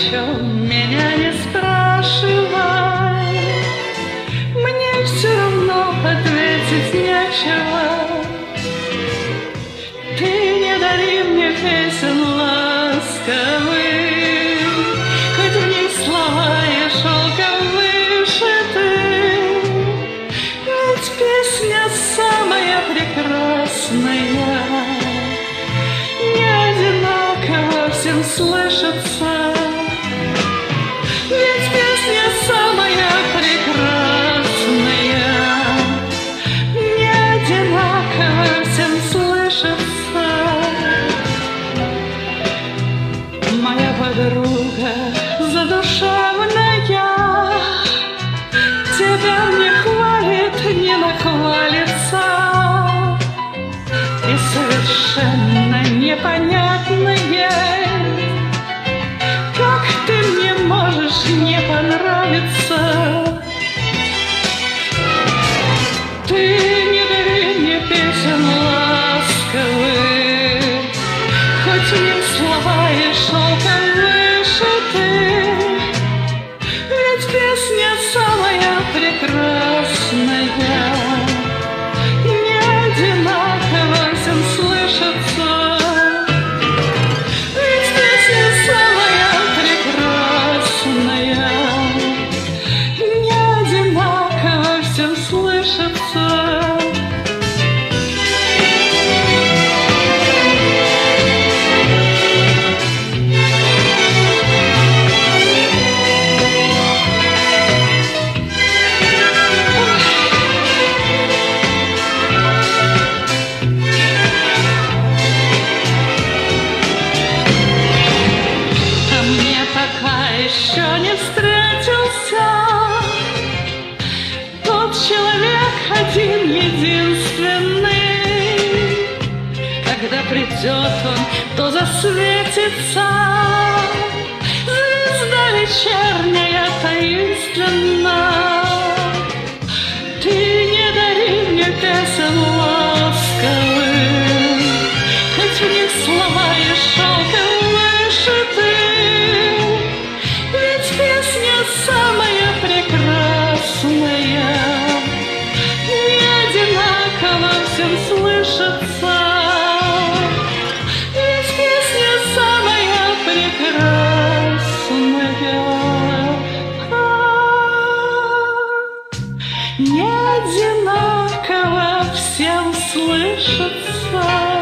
чем меня не спрашивай, мне все равно ответить нечего. Ты не дари мне песен ласковых, хоть в них слова и шелком вышиты, ведь песня самая прекрасная не одинаково всем слышится. Ведь песня самая прекрасная не одинаково всем слышится. Моя подруга задушевная тебя не хвалит, не нахвалится, и совершенно непонятно ей, как ты мне можешь не понравиться. Ты не дари мне песен ласковых, хоть в них слова и шелком вышиты, ведь песня самая прекрасная не одинаково всем слышится. Ведь песня самая прекрасная не одинаково всем слышится. Еще не встретился тот человек один единственный. Когда придет он, то засветится звезда вечерняя таинственно. Ты не дари мне песен ласковых, хоть в них слова и шелком вышиты, песня самая прекрасная не одинаково всем слышится. Ведь песня самая прекрасная не одинаково всем слышится.